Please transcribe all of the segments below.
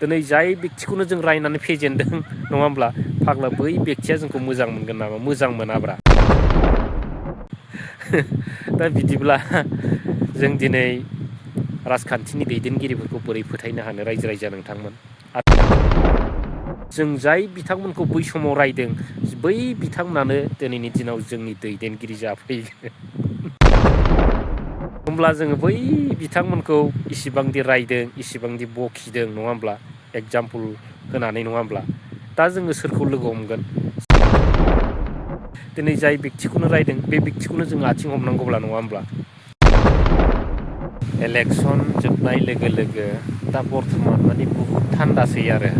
दिनै जाय बेक्तिखौनो जों रायनानै फेजेनदों नङा होमब्ला फाग्ला बै बेक्तिया जोंखौ मोजां मोनगोन नामा मोजां मोनाब्रा दा बिदिब्ला जों दिनै राजखान्थिनि दैदेनगिरिफोरखौ बोरै फोथायनो हानो रायजो राजा नोंथांमोन जों जाय बिथांमोनखौ बै समाव रायदों बै बिथांमोनानो दिनैनि दिनाव जोंनि दैदेनगिरि जाफैगोन होमब्ला जोङो बै बिथांमोनखौ इसिबांदि रायदों इसिबांदि बखिदों नङा होमब्ला एगजामपोल होनानै नङा होमब्ला दा जोङो सोरखौ लोगो हमगोन दिनै जाय बेक्तिखौनो रायदों बे बेक्तिखौनो जोङो आथिं हमनांगौब्ला नङा होमब्ला इलेक्सन जोबनाय लोगो लोगो दा बर्थमान माने बहुद थान्दासै आरो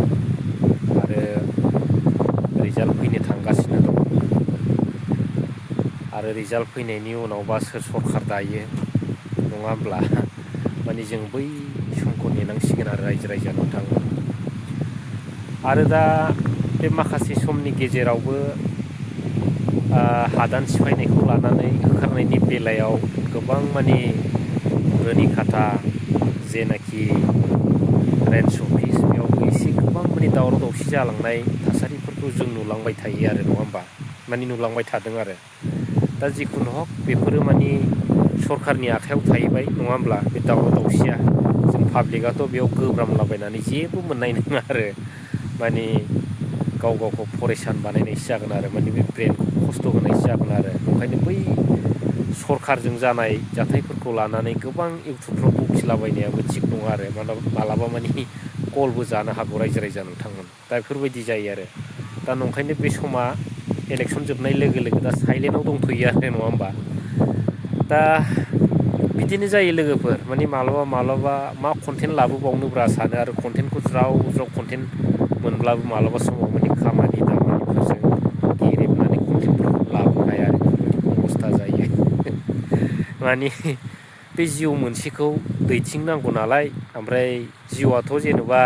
रिजाल्ट फैनो थांगासिनो दं आरो रिजाल्ट फैनायनि उनावबा सोर सरखार दायो नङा होमब्ला माने जों बै समखौ नेनांसिगोन आरो रायजो राजा नोंथांमोन आरो दा बे माखासे समनि गेजेरावबो हादान सिफायनायखौ लानानै होखारनायनि बेलायाव गोबां माने रोनि खाथा जेनाखि रेन्ज अफिस बेयावबो एसे गोबां माने दावराव दावसि जालांनाय थासारिफोरखौ जों नुलांबाय थायो आरो नङा होमबा माने नुलांबाय थादों आरो दा जिखुनु हक बेफोरो माने सरखारनि आखायाव थाहैबाय नङा होमब्ला बे दावराव दावसिया जों पाब्लिकआथ' बेयाव गोब्रामलाबायनानै जेबो मोननाय नङा आरो माने गाव गावखौ फरेसान बानायनायसो जागोन आरो माने बे ब्रेनखौ खस्थ' होनायसो जागोन आरो ओंखायनो बै सरखारजों जानाय जाथायफोरखौ लानानै गोबां इउटुबफ्राव बखिलाबायनायाबो थिग नङा आरो मालाबा माने कलबो जानो हागौ रायजो राजा नोंथांमोन दा बेफोरबायदि जायो आरो दा नंखायनो बे समा इलेक्सन जोबनाय लोगो लोगो दा साइलेन्टआव दंथ'यो आरो नङा होमबा दा बिदिनो जायो लोगोफोर माने मालाबा मा कन्टेन्ट लाबोबावनोब्रा सानो आरो कन्टेन्टखौ ज्राव कन्टेन्ट मोनब्लाबो मालाबा समाव माने खामानि दामानिफोरजों गेरेबनानै कन्टेन्टफोरखौ लाबोनो हाया आरो बेफोरबायदि अबस्था जायो माने बे जिउ मोनसेखौ दैथिंनांगौ नालाय ओमफ्राय जिउआथ' जेनेबा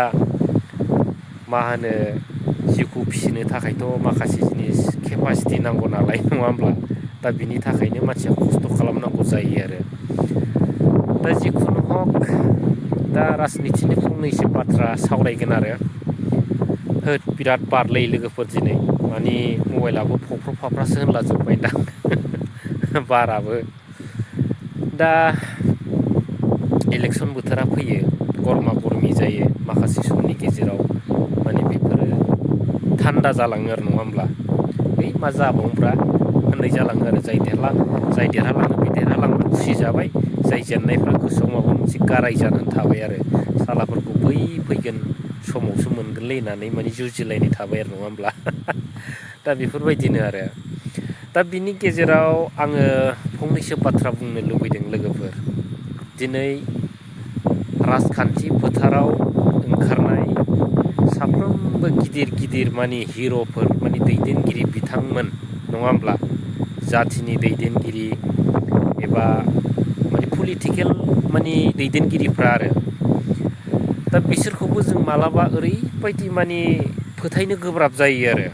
मा होनो जिउखौ फिसिनो थाखायथ' माखासे जिनिस केपासिटि नांगौ नालाय नङा होमब्ला दा बिनि थाखायनो मानसिया खस्थ' खालामनांगौ जायो आरो दा जिखुनु हक दा राजनितिनि फंनैसो बाथ्रा सावरायगोन आरो बिराद बारलै लोगोफोर दिनै माने मबाइलाबो फफ्र' फाफ्रासो होनलाजोब्बायदां बाराबो दा इलेक्सन बोथोरा फैयो गरमा गरमि जायो माखासे समनि गेजेराव माने बेफोरो थान्दा जालाङो आरो नङा होमब्ला बै मा जाबावोब्रा होननाय जालाङो आरो जाय देरहालाङो बे देरहालांनो खुसि जाबाय जाय जेननायफ्रा गोसोआव माबा मोनसे गाराय जानानै थाबाय आरो सालाफोरखौ बै फैगोन समावसो मोनगोनलै होननानै माने जुजिलायनाय थाबाय आरो नङा होमब्ला दा बेफोरबायदिनो आरो दा बिनि गेजेराव आङो फंनैसो बाथ्रा बुंनो लुबैदों लोगोफोर दिनै राजखान्थि फोथाराव ओंखारनाय साफ्रोमबो गिदिर माने हिर'फोर माने दैदेनगिरि बिथांमोन नङा होमब्ला जाथिनि दैदेनगिरि एबा माने पलिटिकेल माने दैदेनगिरिफ्रा आरो दा बिसोरखौबो जों मालाबा ओरैबायदि माने फोथायनो गोब्राब जायो आरो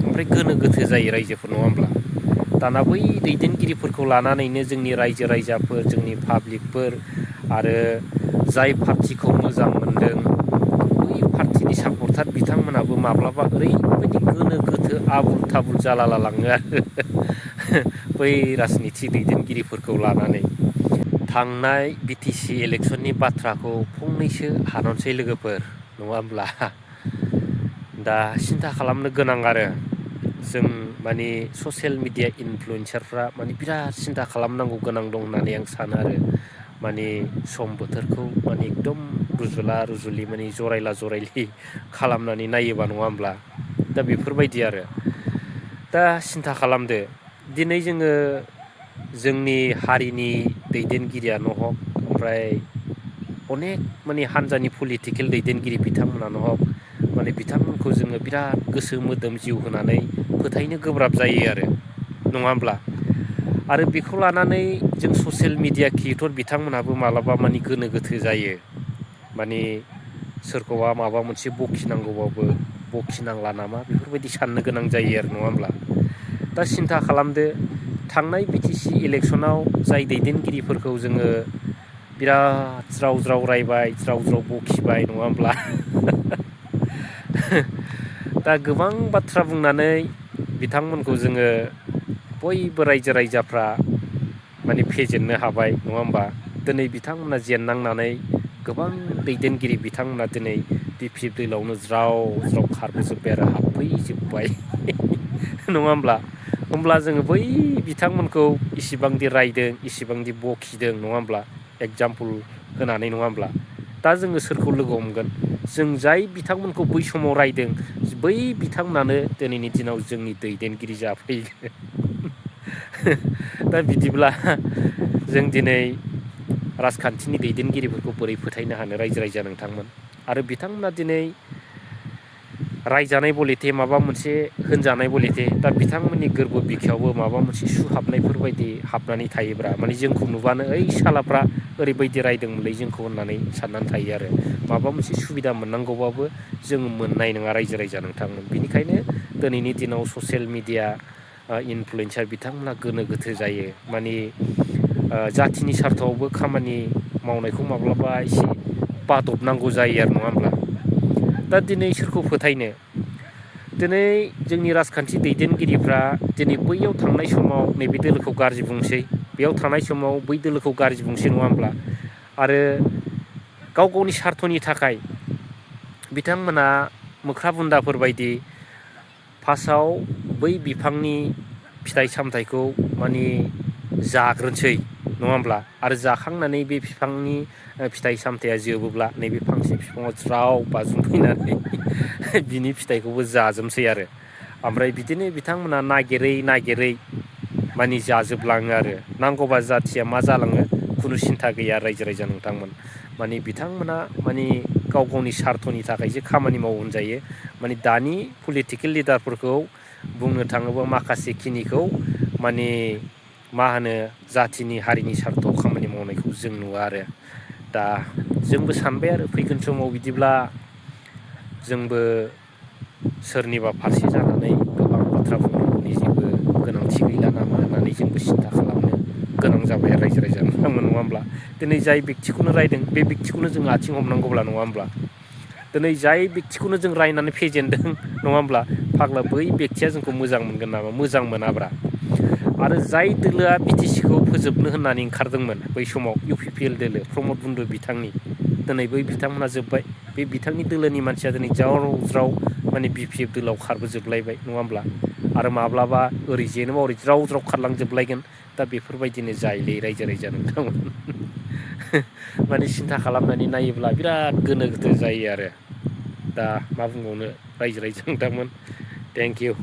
ओमफ्राय गोनो गोथो जायो रायजोफोर नङा होमब्ला दाना बै दैदेनगिरिफोरखौ लानानैनो जोंनि रायजो राजाफोर जोंनि पाब्लिकफोर आरो जाय पार्टिखौ मोजां मोनदों बै पार्टिनि सापर्टार बिथांमोनाबो माब्लाबा ओरैबायदि गोनो गोथो आबुल थाबुल जालालाङो आरो बै राजनिथि दैदेनगिरिफोरखौ लानानै थांनाय बिटिसि इलेक्सननि बाथ्राखौ फंनैसो हाननोसै लोगोफोर नङा होमब्ला दा सिन्था खालामनो गोनां आरो जों माने ससियेल मिडिया इनफ्लुयेन्सारफ्रा माने बिराद सिन्था खालामनांगौ गोनां दं होननानै आं सानो आरो माने सम बोथोरखौ माने एकदम रुजुला रुजुलि माने जरायला जरायलि खालामनानै नायोबा नङा होमब्ला दा बेफोरबायदि आरो दा सिन्था खालामदो दिनै जोङो जोंनि हारिनि दैदेनगिरियानो हक ओमफ्राय अनेक माने हानजानि पलिटिकेल दैदेनगिरि बिथांमोनानो हक माने बिथांमोनखौ जोङो बिराद गोसो मोदोम जिउ होनानै फोथायनो गोब्राब जायो आरो नङा होमब्ला आरो बेखौ लानानै जों ससियेल मिडिया क्रिएटर बिथांमोनहाबो मालाबा माने गोनो गोथो जायो माने सोरखौबा माबा मोनसे बखिनांगौबाबो बखिनांला नामा बेफोरबायदि साननो गोनां जायो आरो नङा होमब्ला दा सिन्था खालामदो थांनाय बिटिसि इलेक्सनाव जाय दैदेनगिरिफोरखौ जोङो बिराद ज्राव रायबाय ज्राव बखिबाय नङा होमब्ला दा गोबां बाथ्रा बुंनानै बिथांमोनखौ जोङो बयबो रायजो राजाफ्रा माने फेजेननो हाबाय नङा होमबा दिनै बिथांमोना जेननांनानै गोबां दैदेनगिरि बिथांमोना दिनै बि दैलावनो ज्राव ज्राव खारबोजोब्बाय आरो हाबफैजोब्बाय नङा होमब्ला जोङो बै बिथांमोनखौ इसिबांदि रायदों इसिबांदि बखिदों नङा होमब्ला एगजामपोल होनानै नङा होमब्ला दा जोङो सोरखौ लोगो हमगोन जों जाय बिथांमोनखौ बै समाव रायदों बै बिथांमोनानो दिनैनि दिनाव जोंनि दैदेनगिरि जाफैगोन दा बिदिब्ला जों दिनै राजखान्थिनि दैदेनगिरिफोरखौ बोरै फोथायनो हानो रायजो राजा नोंथांमोन आरो बिथांमोना दिनै रायजानाय बलेथे माबा मोनसे होनजानाय बलेथे दा बिथांमोननि गोरबो बिखायावबो माबा मोनसे सुहाबनायफोरबायदि हाबनानै थायोब्रा माने जोंखौ नुबानो ओइ सालाफ्रा ओरैबायदि रायदोंमोनलै जोंखौ होननानै साननानै थायो आरो माबा मोनसे सुबिदा मोननांगौबाबो जोङो मोननाय नङा रायजो राजा नोंथांमोन बेनिखायनो दिनैनि दिनाव ससियेल मिडिया इनफ्लुयेन्सार बिथांमोना गोनो गोथो जायो माने जाथिनि सार्थआवबो खामानि मावनायखौ माब्लाबा एसे बादबनांगौ जायो आरो नङा होमब्ला दा दिनै सोरखौ फोथायनो दिनै जोंनि राजखान्थि दैदेनगिरिफ्रा दिनै बैयाव थांनाय समाव नैबे दोलोखौ गाज्रि बुंसै बेयाव थानाय समाव बै दोलोखौ गाज्रि बुंसै नङा होमब्ला आरो गाव गावनि सार्थनि थाखाय बिथांमोना मोख्रा बुन्दाफोरबायदि फार्स्टआव बै बिफांनि फिथाइ सामथाइखौ माने जाग्रोनोसै नङा होमब्ला आरो जाखांनानै बे बिफांनि फिथाइ सामथाइया जोबोब्ला नैबे फांसे बिफाङाव ज्राव बाज्रुमफैनानै बिनि फिथाइखौबो जाजोबसै आरो ओमफ्राय बिदिनो बिथांमोना नागिरै माने जाजोबलाङो आरो नांगौबा जाथिया मा जालाङो खुनु सिन्था गैया रायजो राजा नोंथांमोन माने बिथांमोना माने गाव गावनि सार्थनि थाखायसो खामानि मावो होनजायो माने दानि पलिटिकेल लिडारफोरखौ बुंनो थाङोबा माखासे खिनिखौ माने मा होनो जाथिनि हारिनि सार्थआव खामानि मावनायखौ जों नुवा आरो दा जोंबो सानबाय आरो फैगोन समाव बिदिब्ला जोंबो सोरनिबा फारसे जानानै गोबां बाथ्रा बुंनांगौनि जेबो गोनांथि गैला नामा होननानै जोंबो सिन्था खालामनो गोनां जाबाय रायजो राजा नोंथांमोन नङा होमब्ला दिनै जाय बेक्तिखौनो रायदों बे बेक्तिखौनो जों आथिं हमनांगौब्ला नङा होमब्ला दिनै जाय बेक्तिखौनो जों रायनानै फेजेनदों नङा होमब्ला फाग्ला बै बेक्तिया जोंखौ मोजां मोनगोन नामा मोजां मोनाब्रा आरो जाय दोलोआ बिटिसिखौ फोजोबनो होननानै ओंखारदोंमोन बै समाव UPPL दोलो प्रमद बन्द बिथांनि दिनै बै बिथांमोना जोब्बाय बे बिथांनि दोलोनि मानसिया दिनै ज्राव ज्राव माने BPF दोलोआव खारबोजोबलायबाय नङा होमब्ला आरो माब्लाबा ओरै जेनोबा ओरै ज्राव ज्राव खारलांजोबलायगोन दा बेफोरबायदिनो जायोलै रायजो राजा नोंथांमोन माने सिन्था खालामनानै नायोब्ला बिराद गोनो गोथो जायो आरो दा मा बुंबावनो रायजो राजा नोंथांमोन थेंक इउ